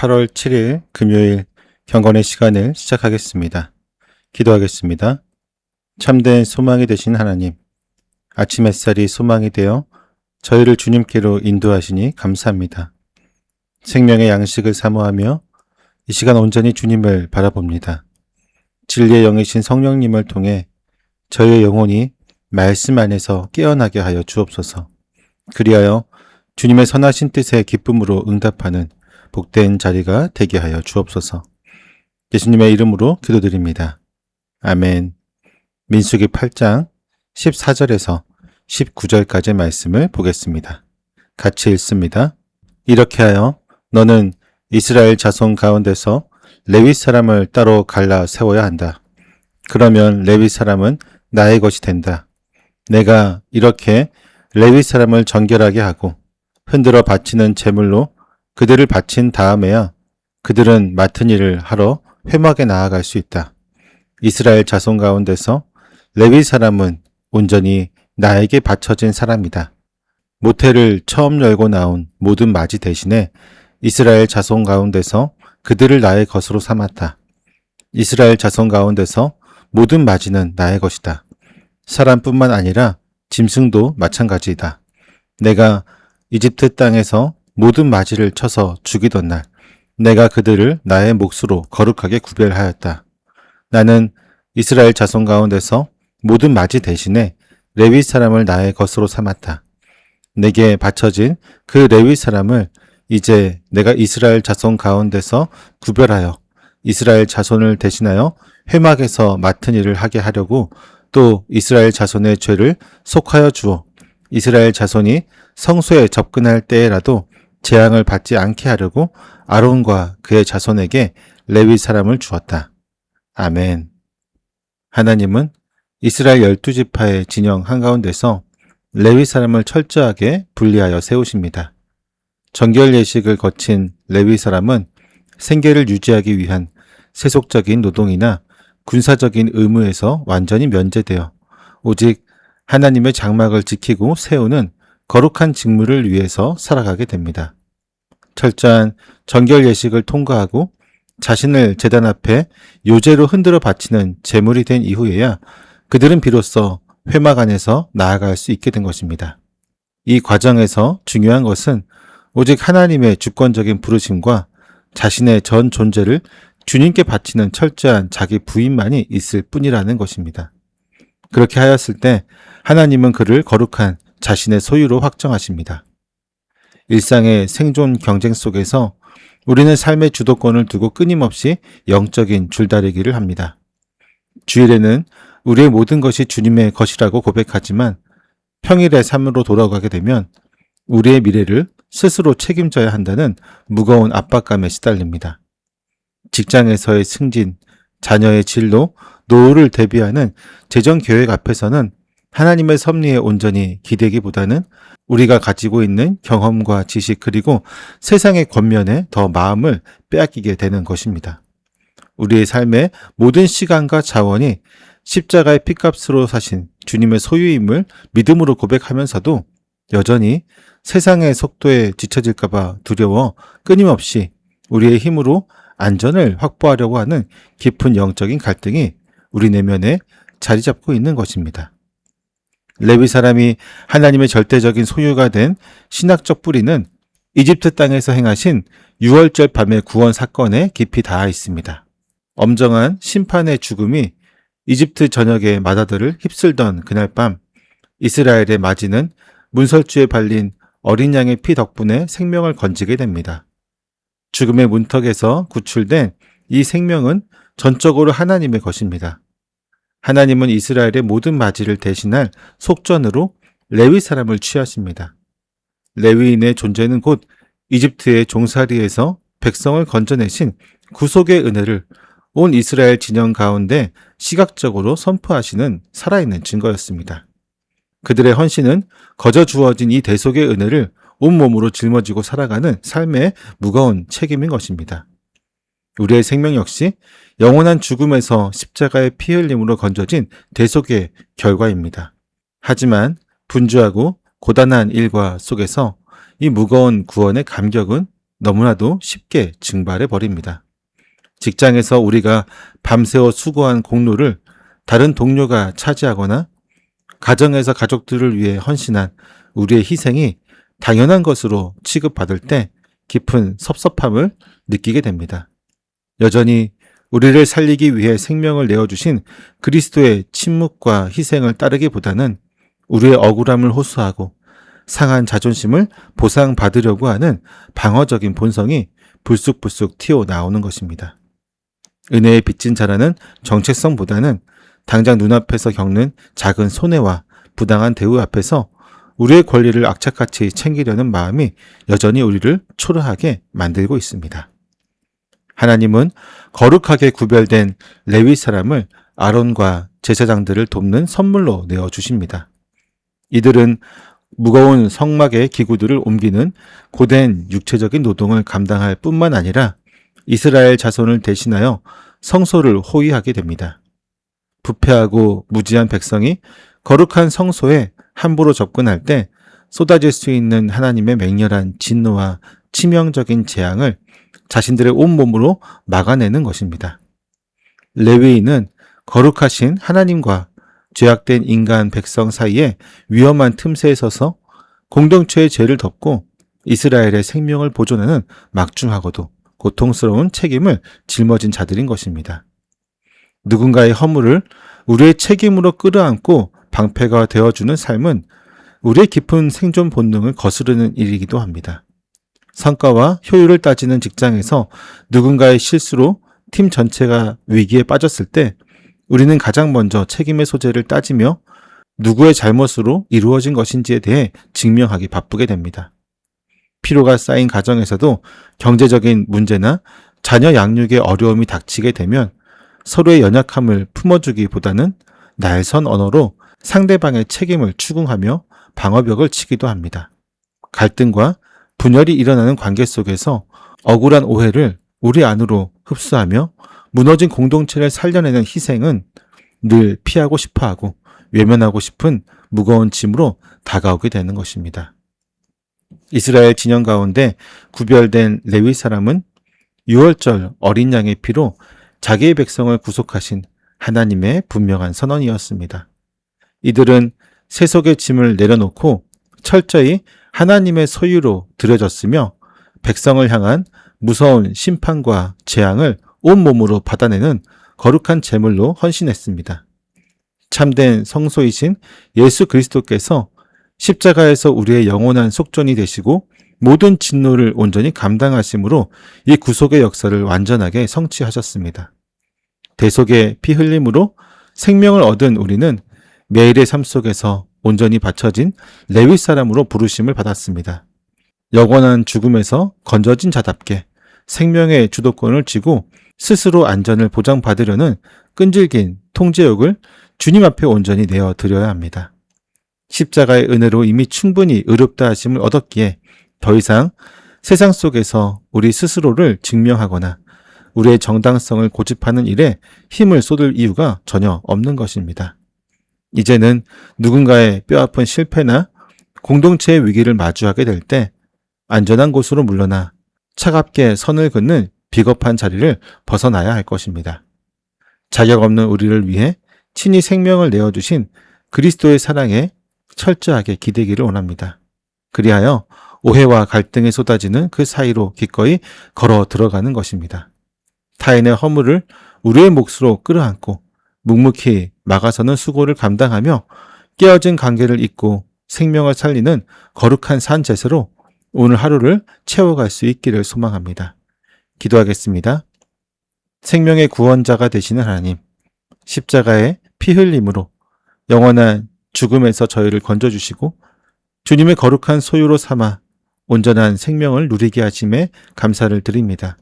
8월 7일 금요일 경건의 시간을 시작하겠습니다. 기도하겠습니다. 참된 소망이 되신 하나님, 아침 햇살이 소망이 되어 저희를 주님께로 인도하시니 감사합니다. 생명의 양식을 사모하며 이 시간 온전히 주님을 바라봅니다. 진리의 영이신 성령님을 통해 저희의 영혼이 말씀 안에서 깨어나게 하여 주옵소서. 그리하여 주님의 선하신 뜻에 기쁨으로 응답하는 복된 자리가 되게 하여 주옵소서. 예수님의 이름으로 기도드립니다. 아멘. 민수기 8장 14절에서 19절까지의 말씀을 보겠습니다. 같이 읽습니다. 이렇게 하여 너는 이스라엘 자손 가운데서 레위 사람을 따로 갈라 세워야 한다. 그러면 레위 사람은 나의 것이 된다. 내가 이렇게 레위 사람을 정결하게 하고 흔들어 바치는 제물로 그들을 바친 다음에야 그들은 맡은 일을 하러 회막에 나아갈 수 있다. 이스라엘 자손 가운데서 레위 사람은 온전히 나에게 바쳐진 사람이다. 모태를 처음 열고 나온 모든 맞이 대신에 이스라엘 자손 가운데서 그들을 나의 것으로 삼았다. 이스라엘 자손 가운데서 모든 맞이는 나의 것이다. 사람뿐만 아니라 짐승도 마찬가지이다. 내가 이집트 땅에서 모든 맞이를 쳐서 죽이던 날, 내가 그들을 나의 몫으로 거룩하게 구별하였다. 나는 이스라엘 자손 가운데서 모든 맞이 대신에 레위 사람을 나의 것으로 삼았다. 내게 바쳐진 그 레위 사람을 이제 내가 이스라엘 자손 가운데서 구별하여 이스라엘 자손을 대신하여 회막에서 맡은 일을 하게 하려고 또 이스라엘 자손의 죄를 속하여 주어 이스라엘 자손이 성소에 접근할 때에라도 재앙을 받지 않게 하려고 아론과 그의 자손에게 레위 사람을 주었다. 아멘. 하나님은 이스라엘 12지파의 진영 한가운데서 레위 사람을 철저하게 분리하여 세우십니다. 정결 예식을 거친 레위 사람은 생계를 유지하기 위한 세속적인 노동이나 군사적인 의무에서 완전히 면제되어 오직 하나님의 장막을 지키고 세우는 거룩한 직무를 위해서 살아가게 됩니다. 철저한 정결 예식을 통과하고 자신을 제단 앞에 요제로 흔들어 바치는 제물이 된 이후에야 그들은 비로소 회막 안에서 나아갈 수 있게 된 것입니다. 이 과정에서 중요한 것은 오직 하나님의 주권적인 부르심과 자신의 전 존재를 주님께 바치는 철저한 자기 부인만이 있을 뿐이라는 것입니다. 그렇게 하였을 때 하나님은 그를 거룩한 자신의 소유로 확정하십니다. 일상의 생존 경쟁 속에서 우리는 삶의 주도권을 두고 끊임없이 영적인 줄다리기를 합니다. 주일에는 우리의 모든 것이 주님의 것이라고 고백하지만 평일의 삶으로 돌아가게 되면 우리의 미래를 스스로 책임져야 한다는 무거운 압박감에 시달립니다. 직장에서의 승진, 자녀의 진로, 노후를 대비하는 재정 계획 앞에서는 하나님의 섭리에 온전히 기대기보다는 우리가 가지고 있는 경험과 지식 그리고 세상의 권면에 더 마음을 빼앗기게 되는 것입니다. 우리의 삶의 모든 시간과 자원이 십자가의 피값으로 사신 주님의 소유임을 믿음으로 고백하면서도 여전히 세상의 속도에 지쳐질까봐 두려워 끊임없이 우리의 힘으로 안전을 확보하려고 하는 깊은 영적인 갈등이 우리 내면에 자리 잡고 있는 것입니다. 레위 사람이 하나님의 절대적인 소유가 된 신학적 뿌리는 이집트 땅에서 행하신 6월절 밤의 구원 사건에 깊이 닿아 있습니다. 엄정한 심판의 죽음이 이집트 전역의 마다들을 휩쓸던 그날 밤 이스라엘의 마지는 문설주에 발린 어린 양의 피 덕분에 생명을 건지게 됩니다. 죽음의 문턱에서 구출된 이 생명은 전적으로 하나님의 것입니다. 하나님은 이스라엘의 모든 맞이를 대신할 속전으로 레위 사람을 취하십니다. 레위인의 존재는 곧 이집트의 종살이에서 백성을 건져내신 구속의 은혜를 온 이스라엘 진영 가운데 시각적으로 선포하시는 살아있는 증거였습니다. 그들의 헌신은 거저 주어진 이 대속의 은혜를 온몸으로 짊어지고 살아가는 삶의 무거운 책임인 것입니다. 우리의 생명 역시 영원한 죽음에서 십자가의 피 흘림으로 건져진 대속의 결과입니다. 하지만 분주하고 고단한 일과 속에서 이 무거운 구원의 감격은 너무나도 쉽게 증발해 버립니다. 직장에서 우리가 밤새워 수고한 공로를 다른 동료가 차지하거나 가정에서 가족들을 위해 헌신한 우리의 희생이 당연한 것으로 취급받을 때 깊은 섭섭함을 느끼게 됩니다. 여전히 우리를 살리기 위해 생명을 내어주신 그리스도의 침묵과 희생을 따르기보다는 우리의 억울함을 호소하고 상한 자존심을 보상받으려고 하는 방어적인 본성이 불쑥불쑥 튀어나오는 것입니다. 은혜에 빚진 자라는 정체성보다는 당장 눈앞에서 겪는 작은 손해와 부당한 대우 앞에서 우리의 권리를 악착같이 챙기려는 마음이 여전히 우리를 초라하게 만들고 있습니다. 하나님은 거룩하게 구별된 레위 사람을 아론과 제사장들을 돕는 선물로 내어주십니다. 이들은 무거운 성막의 기구들을 옮기는 고된 육체적인 노동을 감당할 뿐만 아니라 이스라엘 자손을 대신하여 성소를 호위하게 됩니다. 부패하고 무지한 백성이 거룩한 성소에 함부로 접근할 때 쏟아질 수 있는 하나님의 맹렬한 진노와 치명적인 재앙을 자신들의 온몸으로 막아내는 것입니다. 레위인은 거룩하신 하나님과 죄악된 인간 백성 사이에 위험한 틈새에 서서 공동체의 죄를 덮고 이스라엘의 생명을 보존하는 막중하고도 고통스러운 책임을 짊어진 자들인 것입니다. 누군가의 허물을 우리의 책임으로 끌어안고 방패가 되어주는 삶은 우리의 깊은 생존 본능을 거스르는 일이기도 합니다. 성과와 효율을 따지는 직장에서 누군가의 실수로 팀 전체가 위기에 빠졌을 때 우리는 가장 먼저 책임의 소재를 따지며 누구의 잘못으로 이루어진 것인지에 대해 증명하기 바쁘게 됩니다. 피로가 쌓인 가정에서도 경제적인 문제나 자녀 양육의 어려움이 닥치게 되면 서로의 연약함을 품어주기보다는 날선 언어로 상대방의 책임을 추궁하며 방어벽을 치기도 합니다. 갈등과 분열이 일어나는 관계 속에서 억울한 오해를 우리 안으로 흡수하며 무너진 공동체를 살려내는 희생은 늘 피하고 싶어하고 외면하고 싶은 무거운 짐으로 다가오게 되는 것입니다. 이스라엘 진영 가운데 구별된 레위 사람은 유월절 어린 양의 피로 자기의 백성을 구속하신 하나님의 분명한 선언이었습니다. 이들은 세속의 짐을 내려놓고 철저히 하나님의 소유로 드려졌으며 백성을 향한 무서운 심판과 재앙을 온몸으로 받아내는 거룩한 제물로 헌신했습니다. 참된 성소이신 예수 그리스도께서 십자가에서 우리의 영원한 속전이 되시고 모든 진노를 온전히 감당하심으로 이 구속의 역사를 완전하게 성취하셨습니다. 대속의 피 흘림으로 생명을 얻은 우리는 매일의 삶 속에서 온전히 바쳐진 레위 사람으로 부르심을 받았습니다. 영원한 죽음에서 건져진 자답게 생명의 주도권을 쥐고 스스로 안전을 보장받으려는 끈질긴 통제욕을 주님 앞에 온전히 내어드려야 합니다. 십자가의 은혜로 이미 충분히 의롭다 하심을 얻었기에 더 이상 세상 속에서 우리 스스로를 증명하거나 우리의 정당성을 고집하는 일에 힘을 쏟을 이유가 전혀 없는 것입니다. 이제는 누군가의 뼈아픈 실패나 공동체의 위기를 마주하게 될 때 안전한 곳으로 물러나 차갑게 선을 긋는 비겁한 자리를 벗어나야 할 것입니다. 자격 없는 우리를 위해 친히 생명을 내어주신 그리스도의 사랑에 철저하게 기대기를 원합니다. 그리하여 오해와 갈등이 쏟아지는 그 사이로 기꺼이 걸어 들어가는 것입니다. 타인의 허물을 우리의 몫으로 끌어안고 묵묵히 막아서는 수고를 감당하며 깨어진 관계를 잇고 생명을 살리는 거룩한 산 제사로 오늘 하루를 채워갈 수 있기를 소망합니다. 기도하겠습니다. 생명의 구원자가 되시는 하나님, 십자가의 피 흘림으로 영원한 죽음에서 저희를 건져주시고 주님의 거룩한 소유로 삼아 온전한 생명을 누리게 하심에 감사를 드립니다.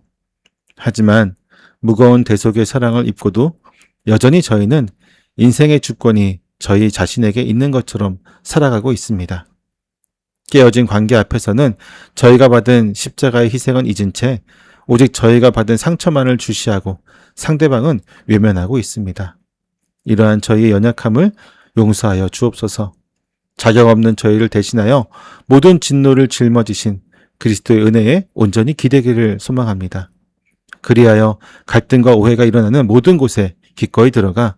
하지만 무거운 대속의 사랑을 입고도 여전히 저희는 인생의 주권이 저희 자신에게 있는 것처럼 살아가고 있습니다. 깨어진 관계 앞에서는 저희가 받은 십자가의 희생은 잊은 채 오직 저희가 받은 상처만을 주시하고 상대방은 외면하고 있습니다. 이러한 저희의 연약함을 용서하여 주옵소서. 자격 없는 저희를 대신하여 모든 진노를 짊어지신 그리스도의 은혜에 온전히 기대기를 소망합니다. 그리하여 갈등과 오해가 일어나는 모든 곳에 기꺼이 들어가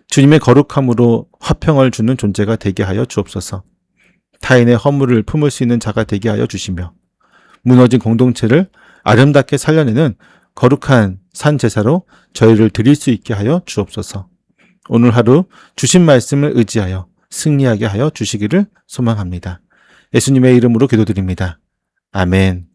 주님의 거룩함으로 화평을 주는 존재가 되게 하여 주옵소서. 타인의 허물을 품을 수 있는 자가 되게 하여 주시며 무너진 공동체를 아름답게 살려내는 거룩한 산 제사로 저희를 드릴 수 있게 하여 주옵소서. 오늘 하루 주신 말씀을 의지하여 승리하게 하여 주시기를 소망합니다. 예수님의 이름으로 기도드립니다. 아멘.